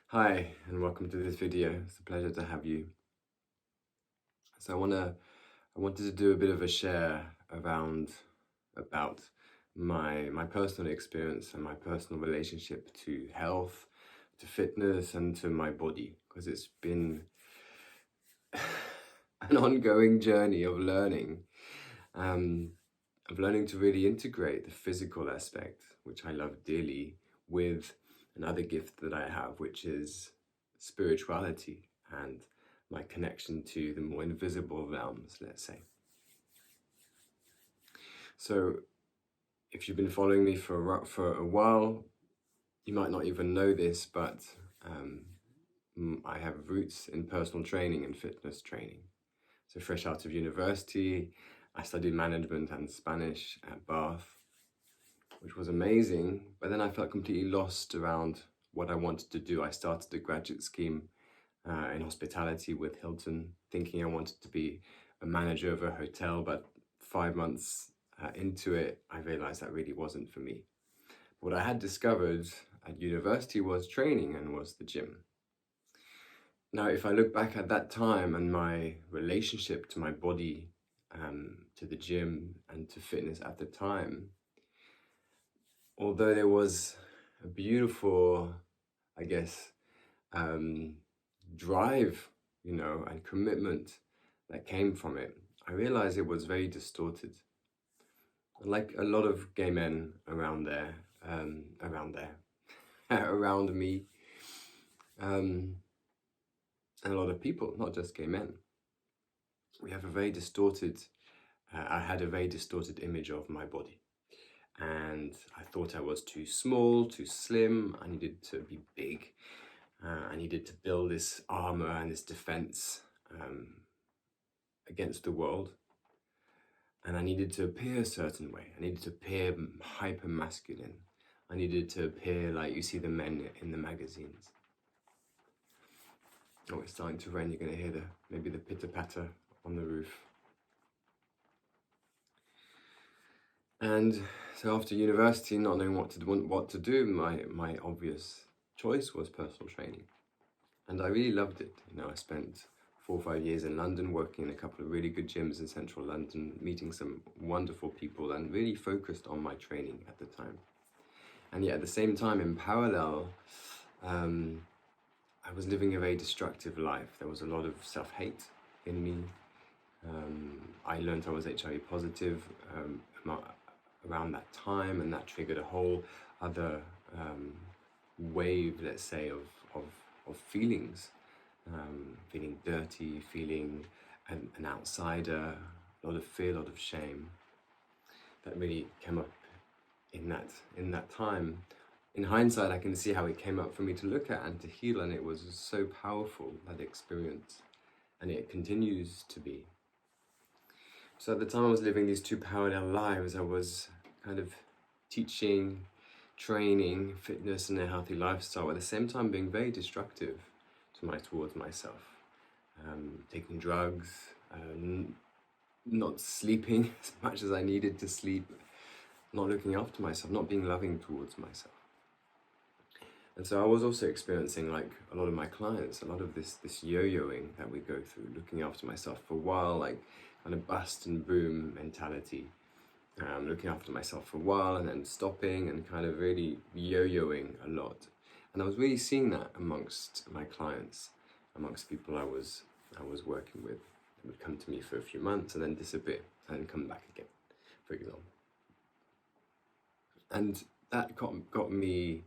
Hi, and welcome to this video. It's a pleasure to have you. So I wanted to do a bit of a share about my personal experience and my personal relationship to health, to fitness, and to my body, because it's been an ongoing journey um, of learning to really integrate the physical aspect, which I love dearly, with another gift that I have, which is spirituality and my connection to the more invisible realms, let's say. So, if you've been following me for a while, you might not even know this, but I have roots in personal training and fitness training. So, fresh out of university, I studied management and Spanish at Bath, which was amazing. But then I felt completely lost around what I wanted to do. I started a graduate scheme in hospitality with Hilton, thinking I wanted to be a manager of a hotel. But 5 months into it, I realized that really wasn't for me. What I had discovered at university was training and was the gym. Now, if I look back at that time and my relationship to my body, to the gym, and to fitness at the time, although there was a beautiful, I guess, drive, and commitment that came from it, I realized it was very distorted. Like a lot of gay men around there, around me, and a lot of people, not just gay men, we have a very distorted, I had a very distorted image of my body. And I thought I was too small, too slim. I needed to be big. I needed to build this armor and this defense against the world. And I needed to appear a certain way. I needed to appear hyper masculine. I needed to appear like you see the men in the magazines. Oh, it's starting to rain. You're going to hear maybe the pitter patter on the roof. And so after university, not knowing what to do, my obvious choice was personal training. And I really loved it. I spent 4 or 5 years in London, working in a couple of really good gyms in central London, meeting some wonderful people, and really focused on my training at the time. And yet at the same time, in parallel, I was living a very destructive life. There was a lot of self-hate in me. I learned I was HIV positive around that time, and that triggered a whole other wave, let's say, of feelings. Feeling dirty, feeling an outsider, a lot of fear, a lot of shame. That really came up in that time. In hindsight, I can see how it came up for me to look at and to heal, and it was so powerful, that experience, and it continues to be. So at the time I was living these two parallel lives. I was kind of teaching, training, fitness and a healthy lifestyle, at the same time being very destructive towards myself. Taking drugs, not sleeping as much as I needed to sleep, not looking after myself, not being loving towards myself. And so I was also experiencing, like a lot of my clients, a lot of this yo-yoing that we go through, looking after myself for a while, like kind of bust and boom mentality. Looking after myself for a while and then stopping, and kind of really yo-yoing a lot. And I was really seeing that amongst my clients, amongst people I was working with. They would come to me for a few months and then disappear and then come back again, for example. And that got me,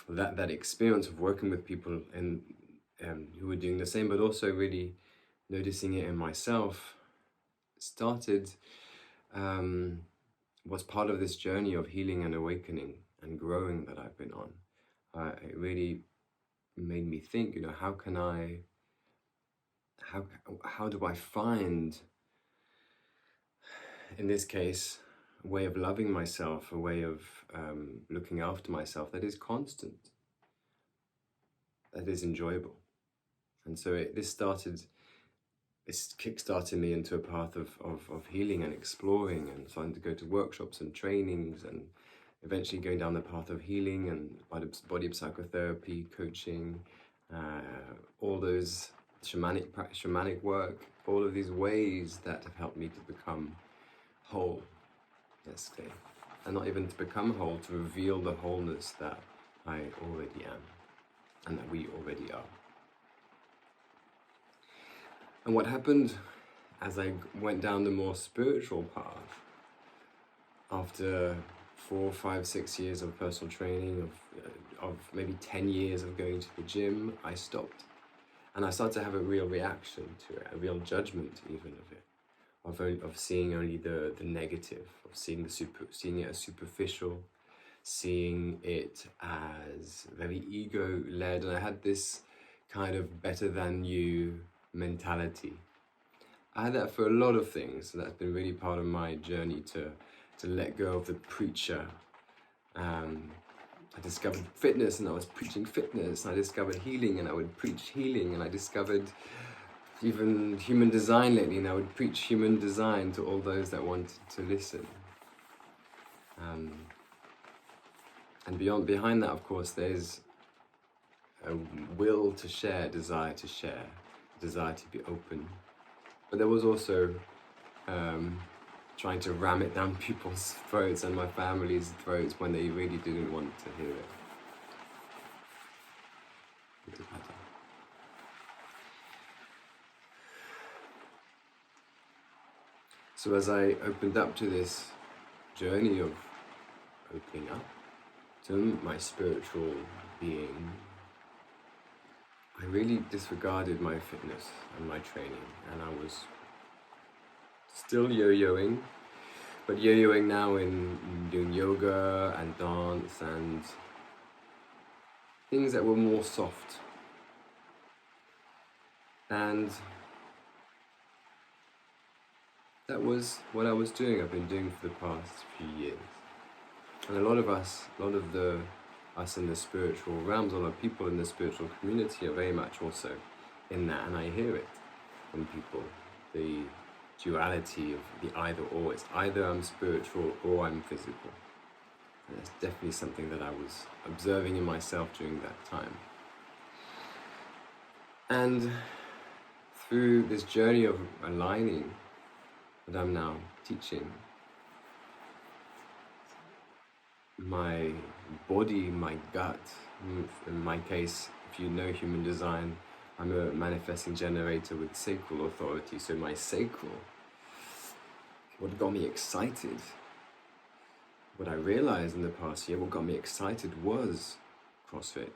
that experience of working with people and who were doing the same, but also really noticing it in myself, started was part of this journey of healing and awakening and growing that I've been on. It really made me think, how do I find, in this case, a way of loving myself, a way of looking after myself that is constant, that is enjoyable. And so this kickstarted me into a path of healing and exploring, and starting to go to workshops and trainings, and eventually going down the path of healing and body psychotherapy, coaching, all those shamanic work, all of these ways that have helped me to become whole, let's say, and not even to become whole, to reveal the wholeness that I already am and that we already are. And what happened as I went down the more spiritual path, after 4, 5, 6 years of personal training, of maybe 10 years of going to the gym, I stopped. And I started to have a real reaction to it, a real judgment even of it, of seeing only the negative, of seeing it as superficial, seeing it as very ego-led. And I had this kind of better than you mentality. I had that for a lot of things, and that's been really part of my journey to let go of the preacher. I discovered fitness and I was preaching fitness. I discovered healing and I would preach healing. And I discovered even human design lately, and I would preach human design to all those that wanted to listen. And behind that, of course, there's a will to share, desire to share, desire to be open. But there was also trying to ram it down people's throats and my family's throats when they really didn't want to hear it. So as I opened up to this journey of opening up to my spiritual being, I really disregarded my fitness and my training, and I was still yo-yoing, but yo-yoing now in doing yoga and dance and things that were more soft. And that was what I was doing, I've been doing for the past few years. And a lot of us in the spiritual realms, a lot of people in the spiritual community are very much also in that, and I hear it from people, the duality of the either or. It's either I'm spiritual or I'm physical. And that's definitely something that I was observing in myself during that time. And through this journey of aligning that I'm now teaching, my body, my gut, in my case, if you know human design, I'm a manifesting generator with sacral authority, so my sacral, what got me excited, what I realized in the past year, what got me excited was CrossFit,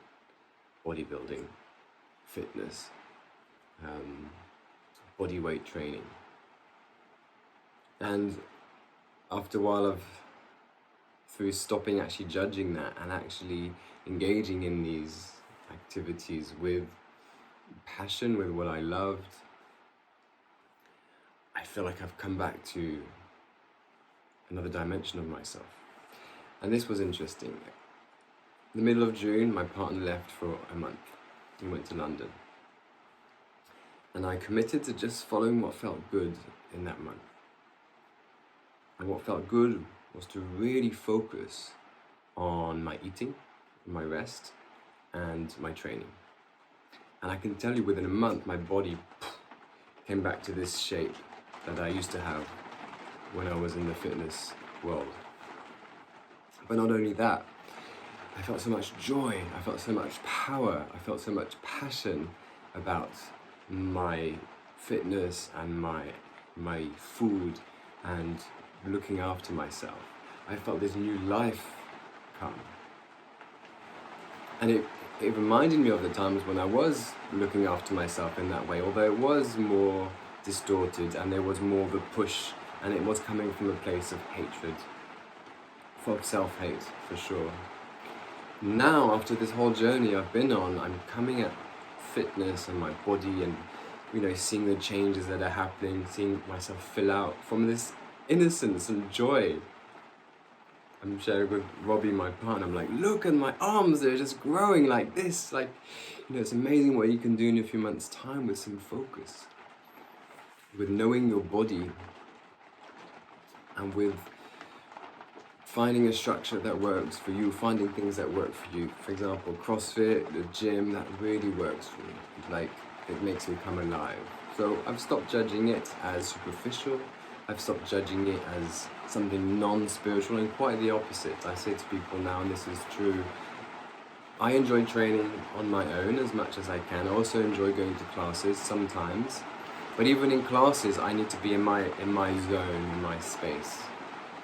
bodybuilding, fitness, body weight training. And after a while through stopping actually judging that and actually engaging in these activities with passion, with what I loved, I feel like I've come back to another dimension of myself. And this was interesting. In the middle of June, my partner left for a month. He went to London. And I committed to just following what felt good in that month. And what felt good was to really focus on my eating, my rest, and my training. And I can tell you within a month, my body came back to this shape that I used to have when I was in the fitness world. But not only that, I felt so much joy, I felt so much power, I felt so much passion about my fitness and my food and looking after myself. I felt this new life come. And it reminded me of the times when I was looking after myself in that way, although it was more distorted and there was more of a push, and it was coming from a place of hatred, of self-hate for sure. Now, after this whole journey I've been on, I'm coming at fitness and my body and, seeing the changes that are happening, seeing myself fill out from this innocence and joy. I'm sharing with Robbie, my partner, I'm like, look at my arms, they're just growing like this. Like, it's amazing what you can do in a few months' time with some focus, with knowing your body, and with finding a structure that works for you, finding things that work for you. For example, CrossFit, the gym, that really works for me. Like, it makes me come alive. So I've stopped judging it as superficial. I've stopped judging it as something non-spiritual, and quite the opposite. I say to people now, and this is true, I enjoy training on my own as much as I can. I also enjoy going to classes sometimes. But even in classes, I need to be in my zone, in my space.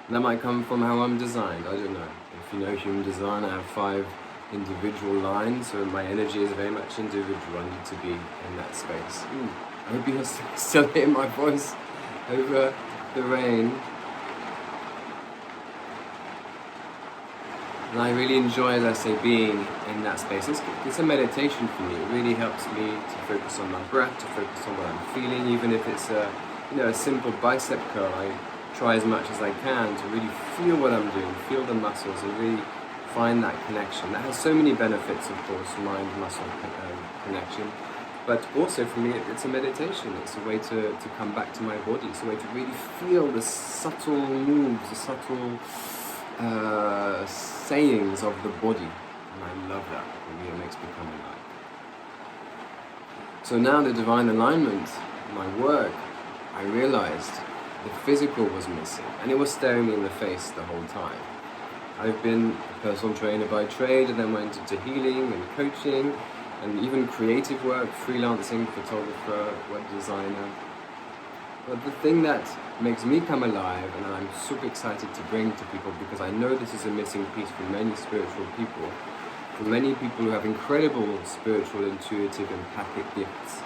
That might come from how I'm designed, I don't know. If you know human design, I have 5 individual lines, so my energy is very much individual. I need to be in that space. I hope you're still hearing my voice over the rain. And I really enjoy, as I say, being in that space. It's a meditation for me. It really helps me to focus on my breath, to focus on what I'm feeling, even if it's a simple bicep curl. I try as much as I can to really feel what I'm doing, feel the muscles, and really find that connection. That has so many benefits, of course, mind-muscle connection. But also for me, it's a meditation. It's a way to come back to my body. It's a way to really feel the subtle moves, the subtle sayings of the body. And I love that. It really makes me come alive. So now the divine alignment, my work, I realized the physical was missing, and it was staring me in the face the whole time. I've been a personal trainer by trade, and then went into healing and coaching, and even creative work, freelancing, photographer, web designer. But the thing that makes me come alive, and I'm super excited to bring to people, because I know this is a missing piece for many spiritual people, for many people who have incredible spiritual, intuitive, empathic gifts.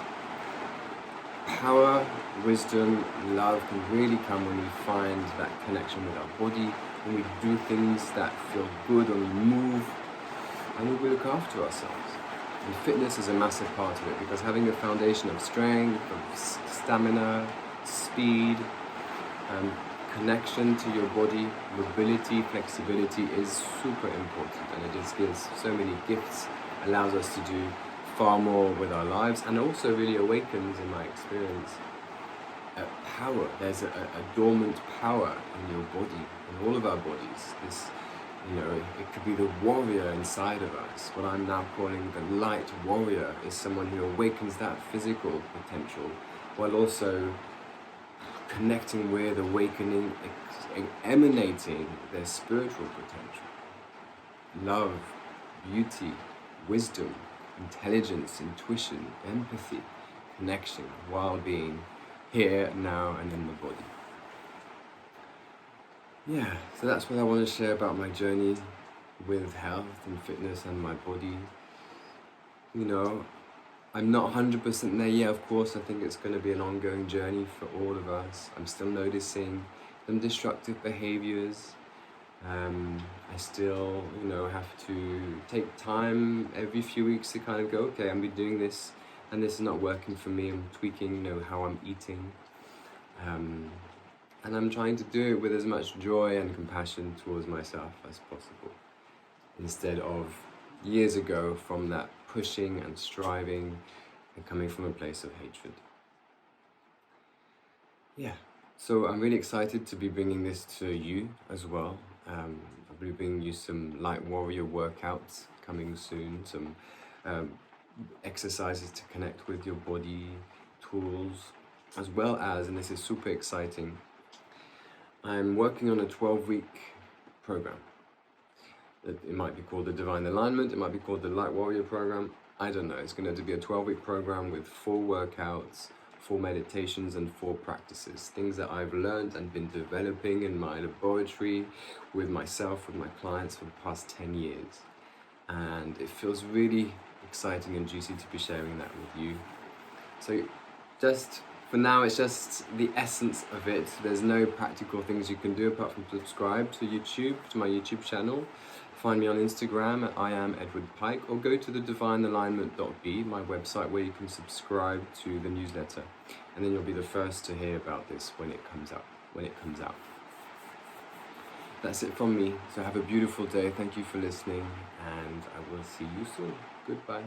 Power, wisdom, love can really come when we find that connection with our body, when we do things that feel good, when we move, and we look after ourselves. And fitness is a massive part of it, because having a foundation of strength, of stamina, speed, connection to your body, mobility, flexibility is super important, and it just gives so many gifts, allows us to do far more with our lives, and also really awakens, in my experience, power. There's a dormant power in your body, in all of our bodies. This, it could be the warrior inside of us. What I'm now calling the light warrior is someone who awakens that physical potential, while also connecting with, awakening, emanating their spiritual potential. Love, beauty, wisdom, intelligence, intuition, empathy, connection, while being here, now, and in the body. Yeah, so that's what I want to share about my journey with health and fitness and my body. I'm not 100% there yet, of course. I think it's going to be an ongoing journey for all of us. I'm still noticing some destructive behaviors. I still, have to take time every few weeks to kind of go, okay, I'm doing this, and this is not working for me. I'm tweaking, how I'm eating. And I'm trying to do it with as much joy and compassion towards myself as possible, instead of years ago from that pushing and striving and coming from a place of hatred. Yeah, so I'm really excited to be bringing this to you as well. I'll be bringing you some light warrior workouts coming soon, some exercises to connect with your body, tools, as well as, and this is super exciting, I'm working on a 12-week program. It might be called the Divine Alignment, it might be called the Light Warrior Program, I don't know. It's going to be a 12-week program with 4 workouts, 4 meditations, and 4 practices. Things that I've learned and been developing in my laboratory, with myself, with my clients for the past 10 years. And it feels really exciting and juicy to be sharing that with you. So just for now, it's just the essence of it. There's no practical things you can do apart from subscribe to my YouTube channel. Find me on Instagram at @IamEdwardPike, or go to the divinealignment.be, my website, where you can subscribe to the newsletter, and then you'll be the first to hear about this when it comes out. That's it from me. So have a beautiful day. Thank you for listening, and I will see you soon. Goodbye.